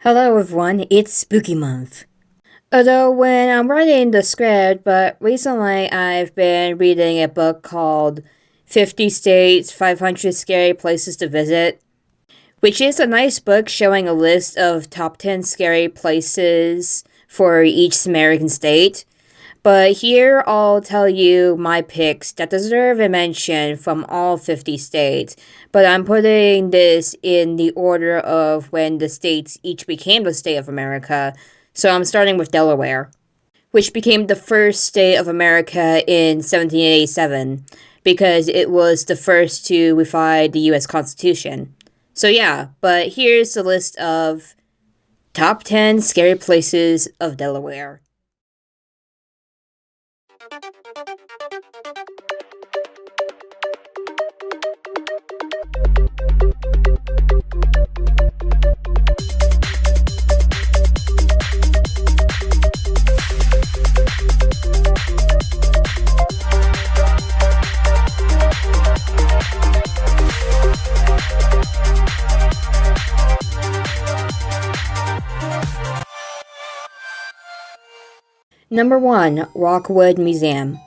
Hello everyone, it's Spooky Month. Although when I'm writing the script, but recently I've been reading a book called 50 States, 500 Scary Places to Visit, which is a nice book showing a list of top 10 scary places for each American state. But here I'll tell you my picks that deserve a mention from all 50 states, but I'm putting this in the order of when the states each became the state of America, so I'm starting with Delaware, which became the first state of America in 1787, because it was the first to ratify the US Constitution. So yeah, but here's the list of top 10 scary places of Delaware. Number 1. Rockwood Museum.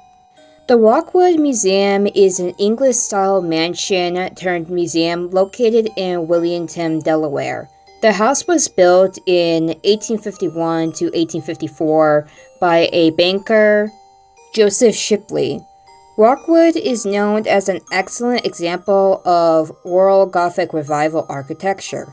The Rockwood Museum is an English-style mansion-turned-museum located in Wilmington, Delaware. The house was built in 1851 to 1854 by a banker, Joseph Shipley. Rockwood is known as an excellent example of Royal Gothic Revival architecture.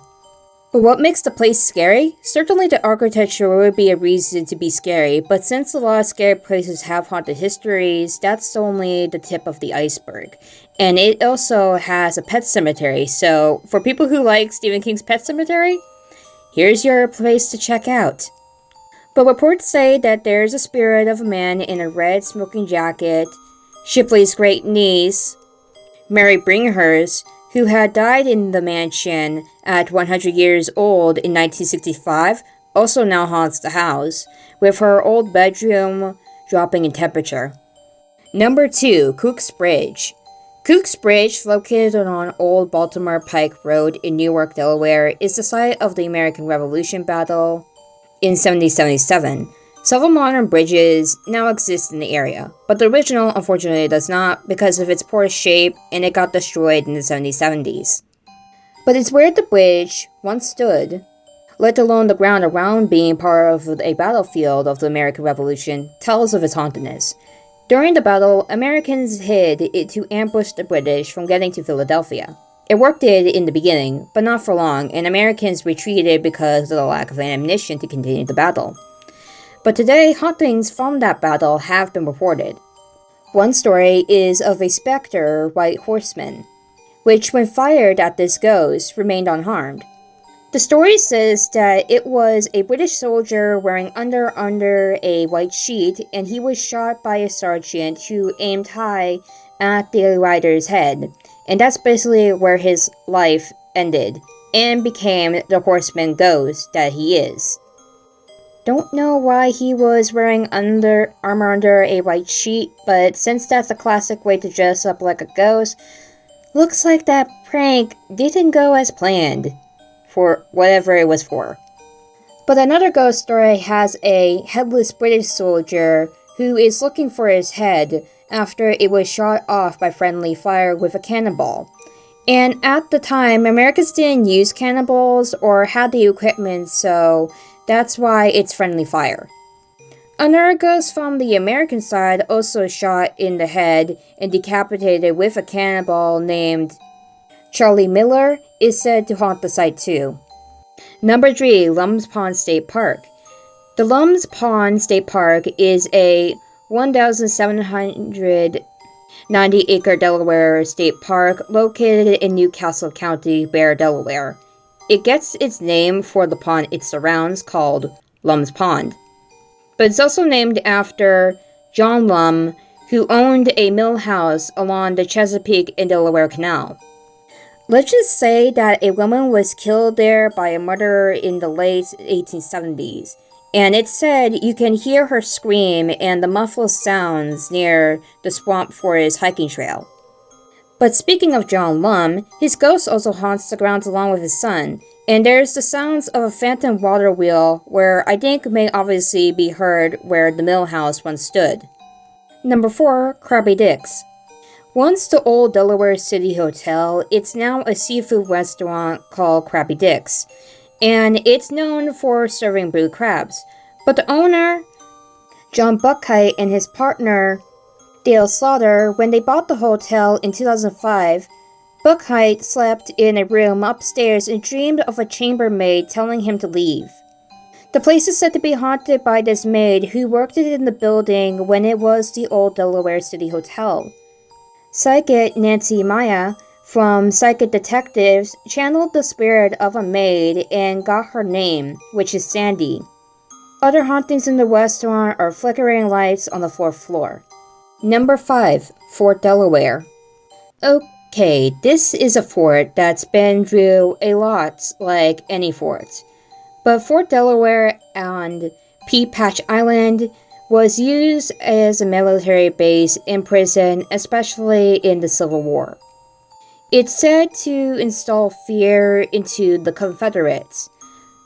But what makes the place scary? Certainly the architecture would be a reason to be scary, but since a lot of scary places have haunted histories, that's only the tip of the iceberg. And it also has a pet cemetery, so for people who like Stephen King's Pet Sematary, here's your place to check out. But reports say that there's a spirit of a man in a red smoking jacket, Shipley's great niece, Mary Bringhurst, who had died in the mansion at 100 years old in 1965, also now haunts the house, with her old bedroom dropping in temperature. Number 2. Cook's Bridge. Cook's Bridge, located on Old Baltimore Pike Road in Newark, Delaware, is the site of the American Revolution battle in 1777. Several modern bridges now exist in the area, but the original unfortunately does not because of its poor shape and it got destroyed in the 1770s. But it's where the bridge once stood, let alone the ground around being part of a battlefield of the American Revolution, tells of its hauntedness. During the battle, Americans hid it to ambush the British from getting to Philadelphia. It worked in the beginning, but not for long, and Americans retreated because of the lack of ammunition to continue the battle. But today, hauntings from that battle have been reported. One story is of a specter white horseman, which when fired at this ghost, remained unharmed. The story says that it was a British soldier wearing under a white sheet, and he was shot by a sergeant who aimed high at the rider's head, and that's basically where his life ended, and became the horseman ghost that he is. Don't know why he was wearing armor under a white sheet, but since that's a classic way to dress up like a ghost, looks like that prank didn't go as planned, for whatever it was for. But another ghost story has a headless British soldier who is looking for his head after it was shot off by friendly fire with a cannonball. And at the time, Americans didn't use cannonballs or had the equipment, so that's why it's friendly fire. Another ghost from the American side, also shot in the head and decapitated with a cannonball named Charlie Miller, is said to haunt the site too. Number 3. Lum's Pond State Park. The Lum's Pond State Park is a 1,790-acre Delaware state park located in New Castle County, Bear, Delaware. It gets its name for the pond it surrounds, called Lum's Pond. But it's also named after John Lum, who owned a mill house along the Chesapeake and Delaware Canal. Legends say that a woman was killed there by a murderer in the late 1870s, and it's said you can hear her scream and the muffled sounds near the Swamp Forest hiking trail. But speaking of John Lum, his ghost also haunts the grounds along with his son, And there's the sounds of a phantom water wheel, where I think may obviously be heard where the mill house once stood. Number 4. Krabby Dick's. Once the old Delaware City Hotel, it's now a seafood restaurant called Krabby Dick's, and it's known for serving blue crabs. But the owner, John Buckheit, and his partner, Dale Slaughter, when they bought the hotel in 2005, Buckheit slept in a room upstairs and dreamed of a chambermaid telling him to leave. The place is said to be haunted by this maid who worked in the building when it was the old Delaware City Hotel. Psychic Nancy Maya from Psychic Detectives channeled the spirit of a maid and got her name, which is Sandy. Other hauntings in the restaurant are flickering lights on the 4th floor. Number 5. Fort Delaware. Okay, this is a fort that's been through a lot like any fort. But Fort Delaware on Pea Patch Island was used as a military base and prison, especially in the Civil War. It's said to instill fear into the Confederates.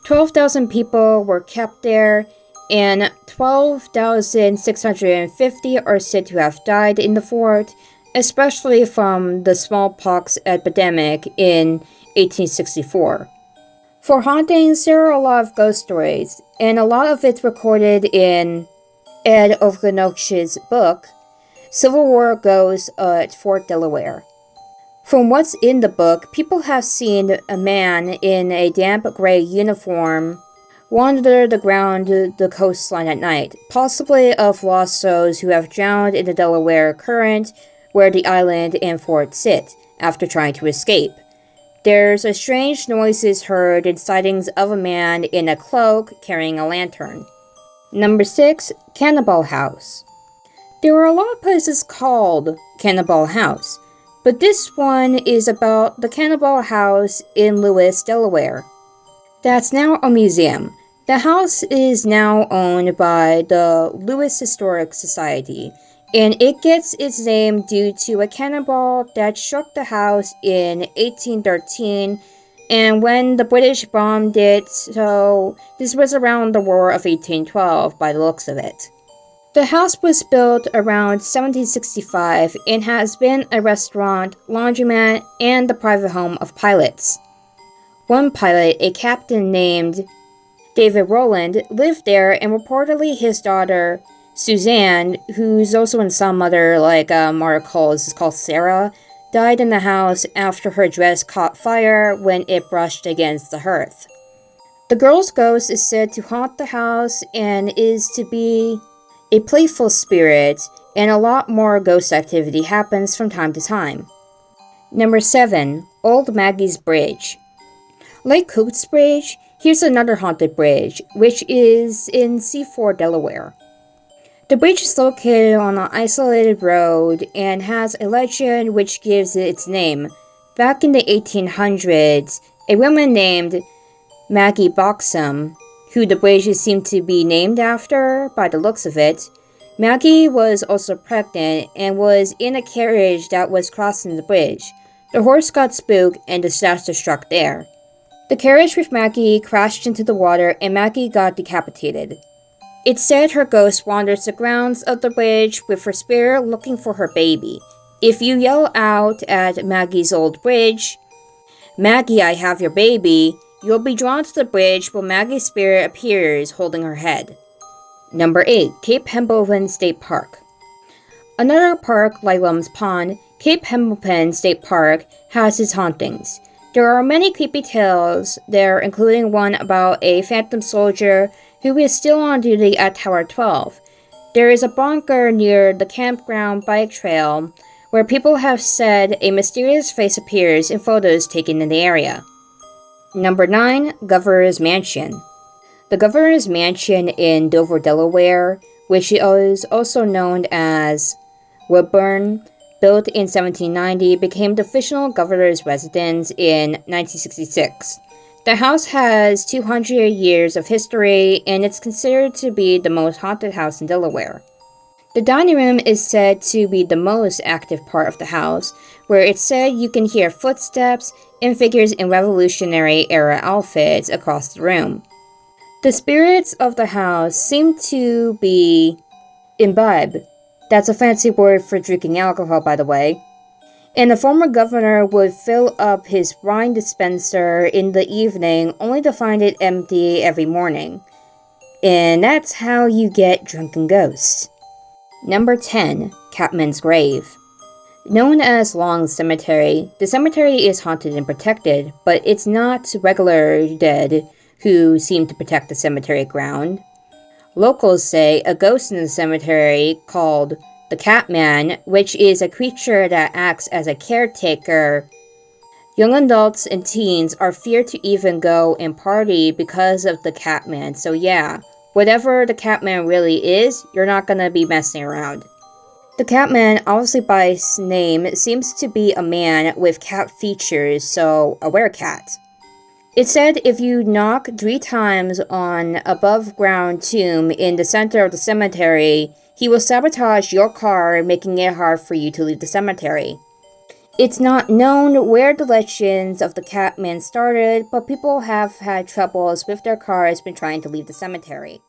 12,000 people were kept there, and 12,650 are said to have died in the fort, especially from the smallpox epidemic in 1864. For hauntings, there are a lot of ghost stories, and a lot of it's recorded in Ed Okanosh's book, Civil War Ghosts at Fort Delaware. From what's in the book, people have seen a man in a damp gray uniform wander the coastline at night, possibly of lost souls who have drowned in the Delaware Current where the island and fort sit, after trying to escape. There's a strange noises heard and sightings of a man in a cloak carrying a lantern. Number 6. Cannonball House. There are a lot of places called Cannonball House, but this one is about the Cannonball House in Lewis, Delaware. That's now a museum. The house is now owned by the Lewis Historic Society, and it gets its name due to a cannonball that struck the house in 1813, and when the British bombed it, so this was around the War of 1812 by the looks of it. The house was built around 1765 and has been a restaurant, laundromat, and the private home of pilots. One pilot, a captain named David Rowland, lived there, and reportedly his daughter, Suzanne, who's also in some other articles is called Sarah, died in the house after her dress caught fire when it brushed against the hearth. The girl's ghost is said to haunt the house and is to be a playful spirit, and a lot more ghost activity happens from time to time. Number 7. Old Maggie's Bridge. Like Coates Bridge, here's another haunted bridge, which is in Seaford, Delaware. The bridge is located on an isolated road and has a legend which gives it its name. Back in the 1800s, a woman named Maggie Boxham, who the bridge seemed to be named after by the looks of it, Maggie was also pregnant and was in a carriage that was crossing the bridge. The horse got spooked and disaster struck there. The carriage with Maggie crashed into the water and Maggie got decapitated. It's said her ghost wanders the grounds of the bridge with her spirit looking for her baby. If you yell out at Maggie's old bridge, "Maggie, I have your baby," you'll be drawn to the bridge where Maggie's spirit appears holding her head. Number 8. Cape Hambleton State Park. Another park like Lum's Pond, Cape Hambleton State Park has its hauntings. There are many creepy tales there, including one about a phantom soldier who is still on duty at Tower 12. There is a bunker near the campground bike trail where people have said a mysterious face appears in photos taken in the area. Number 9. Governor's Mansion. The Governor's Mansion in Dover, Delaware, which is also known as Woodburn, built in 1790, became the official governor's residence in 1966. The house has 200 years of history, and it's considered to be the most haunted house in Delaware. The dining room is said to be the most active part of the house, where it's said you can hear footsteps and figures in Revolutionary era outfits across the room. The spirits of the house seem to be imbibe. That's a fancy word for drinking alcohol, by the way. And the former governor would fill up his wine dispenser in the evening only to find it empty every morning. And that's how you get drunken ghosts. Number 10. Catman's Grave. Known as Long Cemetery, the cemetery is haunted and protected, but it's not regular dead who seem to protect the cemetery ground. Locals say a ghost in the cemetery called the Catman, which is a creature that acts as a caretaker. Young adults and teens are feared to even go and party because of the Catman, so yeah, whatever the Catman really is, you're not gonna be messing around. The Catman, obviously by his name, seems to be a man with cat features, so a werecat. It's said if you knock 3 times on an above-ground tomb in the center of the cemetery, he will sabotage your car, making it hard for you to leave the cemetery. It's not known where the legends of the Catman started, but people have had troubles with their cars when trying to leave the cemetery.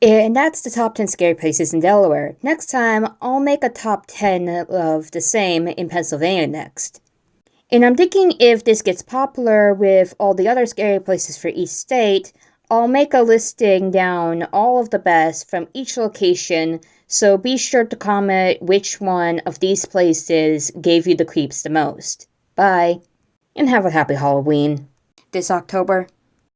And that's the top 10 scary places in Delaware. Next time, I'll make a top 10 of the same in Pennsylvania next. And I'm thinking if this gets popular with all the other scary places for each state, I'll make a listing down all of the best from each location, so be sure to comment which one of these places gave you the creeps the most. Bye, and have a happy Halloween this October.